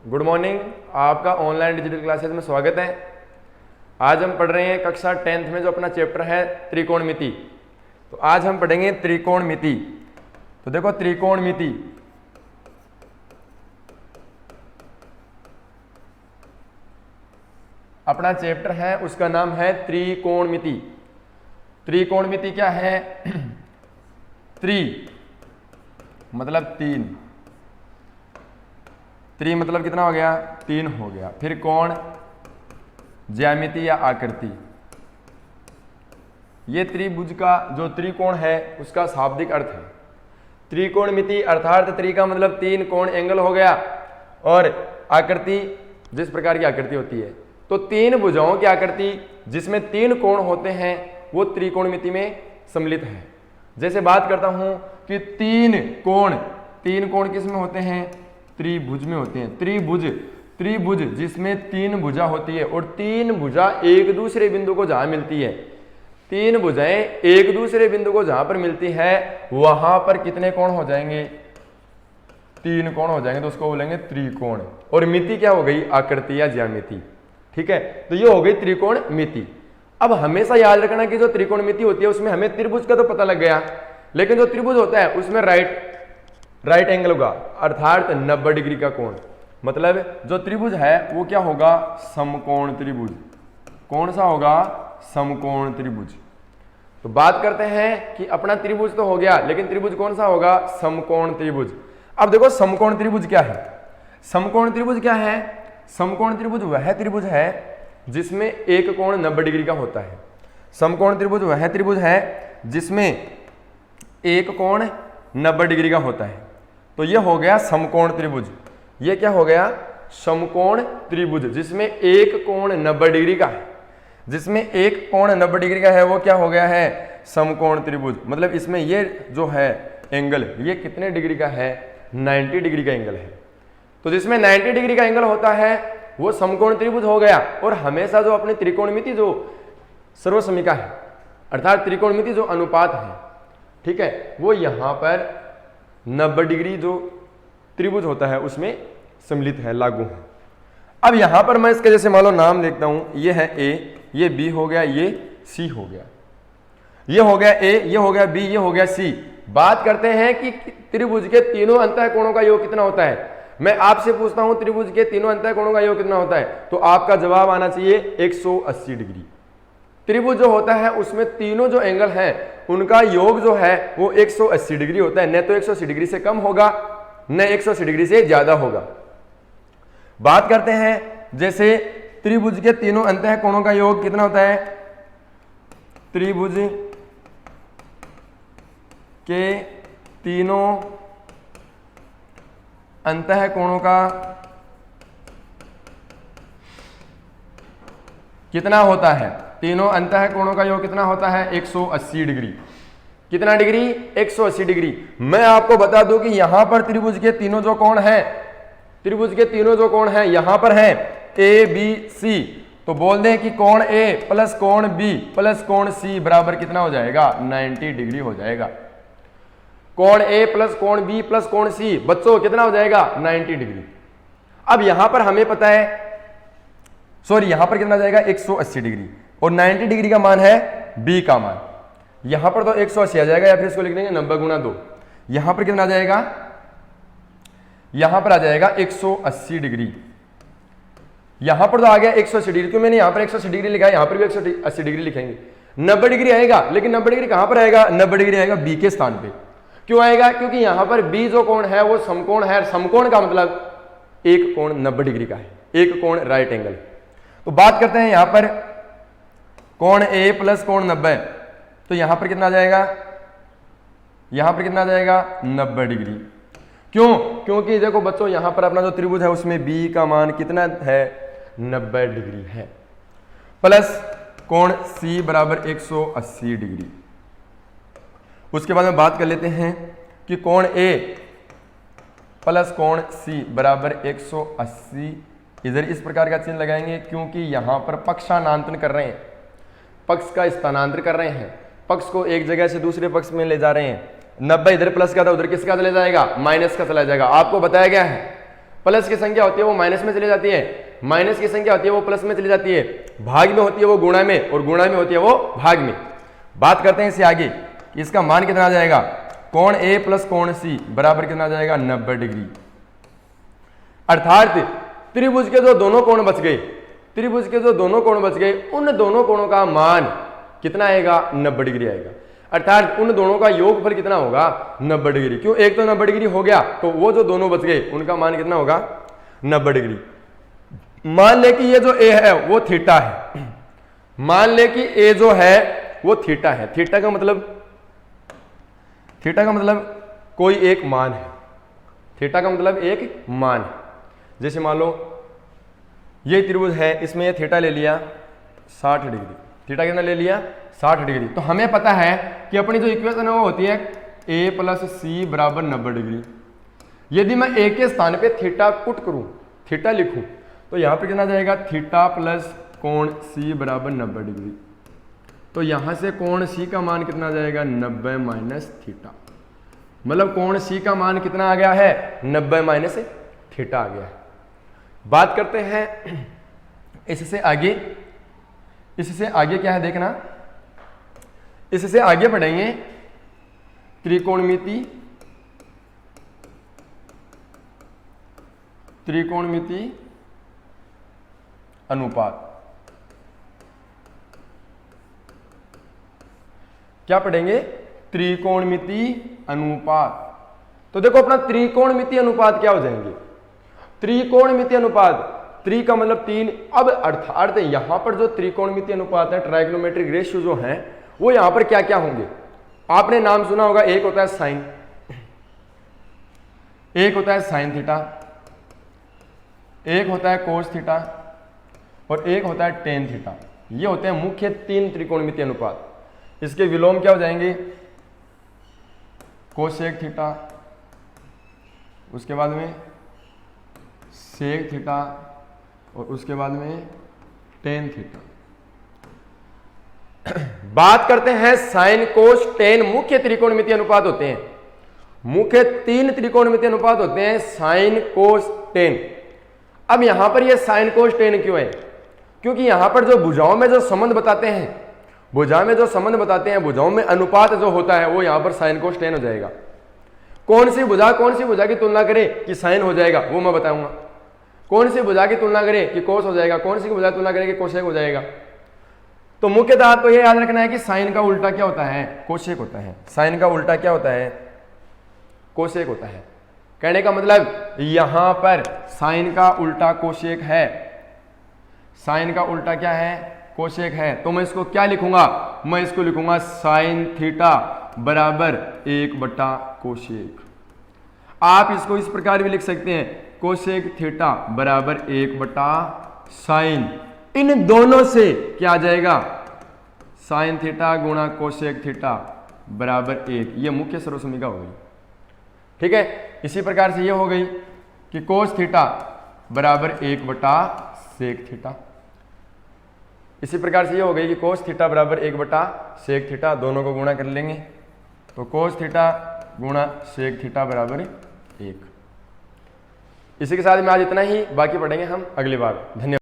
Good morning. आपका online digital classes में स्वागत है। आज हम पढ़ रहे हैं कक्षा 10th में जो अपना चैप्टर है त्रिकोणमिति। तो आज हम पढ़ेंगे त्रिकोणमिति। तो देखो त्रिकोणमिति अपना चैप्टर है, उसका नाम है त्रिकोणमिति। त्रिकोणमिति क्या है? त्रि मतलब तीन, त्रि मतलब कितना हो गया? तीन हो गया। फिर कोण, ज्यामिति या आकृति। ये त्रिभुज का जो त्रिकोण है उसका शाब्दिक अर्थ है। त्रिकोणमिति अर्थात त्रि का मतलब तीन, कोण एंगल हो गया, और आकृति जिस प्रकार की आकृति होती है। तो तीन भुजाओं की आकृति जिसमें तीन कोण होते हैं वो त्रिकोणमिति में सम्मिलित है। जैसे बात करता हूं कि तीन कोण किस में होते हैं? त्रिभुज में होते हैं। त्रिभुज जिसमें तीन भुजा होती है, और तीन भुजा एक दूसरे बिंदु को जहां मिलती है, तीन भुजाएं एक दूसरे बिंदु को जहां पर मिलती है वहां पर कितने कोण हो जाएंगे? तीन कोण हो जाएंगे। तो उसको बोलेंगे त्रिकोण। और मिति क्या हो गई? आकृति या ज्यामिति। ठीक है, तो ये हो गई त्रिकोणमिति। अब हमेशा याद रखना कि जो त्रिकोणमिति होती है उसमें हमें त्रिभुज का तो पता लग गया, लेकिन जो त्रिभुज होता है उसमें राइट एंगल होगा, अर्थात 90 डिग्री का कोण। मतलब जो त्रिभुज है वो क्या होगा? समकोण त्रिभुज। कौन सा होगा? समकोण त्रिभुज। तो बात करते हैं कि अपना त्रिभुज तो हो गया, लेकिन त्रिभुज कौन सा होगा? समकोण त्रिभुज। अब देखो समकोण त्रिभुज क्या है? समकोण त्रिभुज क्या है? समकोण त्रिभुज वह त्रिभुज है जिसमें एक कोण 90 डिग्री का होता है। समकोण त्रिभुज वह त्रिभुज है जिसमें एक कोण 90 डिग्री का होता है। तो यह हो गया समकोण त्रिभुज। यह क्या हो गया? समकोण त्रिभुज जिसमें एक कोण 90 डिग्री का है। जिसमें एक कोण 90 डिग्री का है वो क्या हो गया है? समकोण त्रिभुज। मतलब इसमें ये जो है एंगल, ये कितने डिग्री का है? 90 डिग्री का एंगल है। तो जिसमें 90 डिग्री का एंगल होता है वो समकोण त्रिभुज हो गया। और हमेशा जो अपनी त्रिकोणमिति जो सर्वसमीका है, अर्थात त्रिकोणमिति जो अनुपात है, ठीक है, वो यहां पर 90 डिग्री जो त्रिभुज होता है उसमें सम्मिलित है, लागू है। अब यहां पर मैं इसका जैसे मान लो नाम देखता हूं, ये है ए, ये बी हो गया, ये सी हो गया, ये हो गया ए, ये हो गया बी, ये हो गया सी। बात करते हैं कि त्रिभुज के तीनों अंतःकोणों का योग कितना होता है। मैं आपसे पूछता हूं त्रिभुज के तीनों अंतःकोणों का योग कितना होता है, तो आपका जवाब आना चाहिए 180 डिग्री। त्रिभुज जो होता है उसमें तीनों जो एंगल हैं उनका योग जो है वो 180 डिग्री होता है। न तो 180 डिग्री से कम होगा, न 180 डिग्री से ज्यादा होगा। बात करते हैं जैसे त्रिभुज के तीनों अंतःकोणों का योग कितना होता है? त्रिभुज के तीनों अंतःकोणों का कितना होता है? तीनों अंतःकोणों का योग कितना होता है? 180 डिग्री। कितना डिग्री? 180 डिग्री। मैं आपको बता दूं कि यहां पर त्रिभुज के तीनों जो कोण हैं, त्रिभुज के तीनों जो कोण हैं यहां पर हैं ए बी सी। तो बोल दें कि कोण ए प्लस कोण बी प्लस कोण सी बराबर कितना हो जाएगा? 90 डिग्री हो जाएगा। कोण ए प्लस कोण बी प्लस कोण सी, बच्चों कितना हो जाएगा? 90 डिग्री। अब यहां पर हमें पता है, सॉरी यहां पर कितना जाएगा? 180 डिग्री, और 90 डिग्री का मान है बी का मान। यहां पर तो 180 आ जाएगा, या फिर इसको लिख देंगे 90 गुणा 2। यहां पर कितना आ जाएगा? यहां पर आ जाएगा 180 डिग्री। यहां पर तो आ गया 180 डिग्री, क्यों मैंने यहां पर 180 डिग्री लिखा है, यहां पर भी 180 डिग्री लिखेंगे। 90 डिग्री आएगा, लेकिन 90 डिग्री कहां पर आएगा? 90 डिग्री आएगा बी के स्थान पे। क्यों आएगा? क्योंकि यहां पर बी जो कोण है वो समकोण है। समकोण का मतलब एक कोण 90 डिग्री का है, एक कोण राइट एंगल। तो बात करते हैं यहां पर कोण ए प्लस कोण 90, तो यहां पर कितना आ जाएगा? यहां पर कितना आ जाएगा? 90 डिग्री। क्यों? क्योंकि देखो बच्चों यहां पर अपना जो त्रिभुज है उसमें बी का मान कितना है? 90 डिग्री है, प्लस कोण सी बराबर 180 डिग्री। उसके बाद में बात कर लेते हैं कि कोण ए प्लस कोण सी बराबर 180। इधर इस प्रकार का चिन्ह लगाएंगे क्योंकि यहां पर पक्षानांतरण कर रहे हैं, पक्ष का स्थानांतरण कर रहे हैं, पक्ष को एक जगह से दूसरे पक्ष में ले जा रहे हैं। 90 इधर प्लस का था, उधर किसका चला जाएगा? माइनस का चला जाएगा। आपको बताया गया है प्लस की संख्या होती है वो माइनस में चली जाती है, माइनस की संख्या होती है वो प्लस में चली जाती है, भाग में होती है वो गुणा में, और गुणा में होती है वो भाग में। बात करते हैं इससे आगे, इसका मान कितना आ जाएगा, कोण ए प्लस कोण सी बराबर कितना आ जाएगा 90 डिग्री। अर्थात त्रिभुज के जो दोनों कोण बच गए, त्रिभुज के जो दोनों कोण बच गए, उन दोनों कोणों का मान कितना आएगा 90 डिग्री आएगा। अर्थात उन दोनों का योगफल कितना होगा 90 डिग्री। क्यों, एक तो 90 डिग्री हो गया, तो वो जो दोनों बच गए उनका मान कितना होगा 90 डिग्री। मान ले कि ये जो ए है वो थीटा है, मान ले कि ए जो है वो थीटा है। थीटा का मतलब कोई एक मान है, थीटा का मतलब एक मान है। जैसे मान लो ये त्रिभुज है, इसमें ये थीटा ले लिया 60 डिग्री, थीटा कितना ले लिया 60 डिग्री। तो हमें पता है कि अपनी जो इक्वेशन है वो होती है a प्लस सी बराबर 90 डिग्री। यदि मैं a के स्थान पे थीटा पुट करूं, थीटा लिखूं, तो यहां पे कितना जाएगा थीटा प्लस कोण c बराबर 90 डिग्री। तो यहां से कोण c का मान कितना जाएगा 90 माइनस थीटा, मतलब कोण c का मान कितना आ गया है 90 माइनस थीटा आ गया है। बात करते हैं इससे आगे, इससे आगे क्या है देखना, इससे आगे पढ़ेंगे त्रिकोणमिति, त्रिकोणमिति अनुपात। क्या पढ़ेंगे, त्रिकोणमिति अनुपात। तो देखो अपना त्रिकोणमिति अनुपात क्या हो जाएंगे, त्रिकोणमिति अनुपात, त्रि का मतलब 3। अब अर्थात यहां पर जो त्रिकोणमिति अनुपात है, ट्राइगोनोमेट्रिक रेशियो जो है, वो यहां पर क्या क्या होंगे। आपने नाम सुना होगा, एक होता है साइन, एक होता है साइन थीटा, एक होता है कोस थीटा, और एक होता है टेन थीटा। ये होते हैं मुख्य 3 त्रिकोणमिति अनुपात। इसके विलोम क्या हो जाएंगे, कोसेक थीटा, उसके बाद में सेक थीटा, और उसके बाद में टेन थीटा। बात करते हैं साइन कोस टेन मुख्य त्रिकोणमिति अनुपात होते हैं। मुख्य 3 त्रिकोणमिति अनुपात होते हैं साइन कोस टेन। अब यहां पर ये साइन कोस टेन क्यों है, क्योंकि यहां पर जो भुजाओं में जो संबंध बताते हैं, भुजाओं में जो संबंध बताते हैं, भुजाओं में अनुपात जो होता है वो यहां पर साइन कोस टेन हो जाएगा। कौन सी भुजा की तुलना करें कि साइन हो जाएगा, वो मैं बताऊंगा। कौन सी भुजा की तुलना करें कि कोस हो जाएगा, कौन सी भुजा की तुलना करें कि कोसेक हो जाएगा। तो मुख्यतः आपको यह याद रखना है कि साइन का उल्टा क्या होता है, कोसेक होता है। साइन का उल्टा क्या होता है, कोसेक होता है। कहने का मतलब यहां पर साइन का उल्टा कोसेक है, साइन का उल्टा क्या है, कोसेक है। तो मैं इसको क्या लिखूंगा, मैं इसको लिखूंगा साइन थीटा बराबर 1/कोसेक। आप इसको इस प्रकार भी लिख सकते हैं, कोसेक थीटा बराबर 1/साइन। इन दोनों से क्या आ जाएगा, साइन थीटा गुणा कोसेक थीटा बराबर 1। ये मुख्य सर्वसमीका हो गई, ठीक है। इसी प्रकार से ये हो गई कि कोस थीटा बराबर 1/सेक थीटा। इसी प्रकार से ये हो गई कि कोस थीटा बराबर 1/सेक थीटा। दोनों को गुणा कर लेंगे, तो कोस थीटा गुणा सेक थीटा बराबर 1। इसी के साथ में आज इतना ही, बाकी पढ़ेंगे हम अगली बार। धन्यवाद।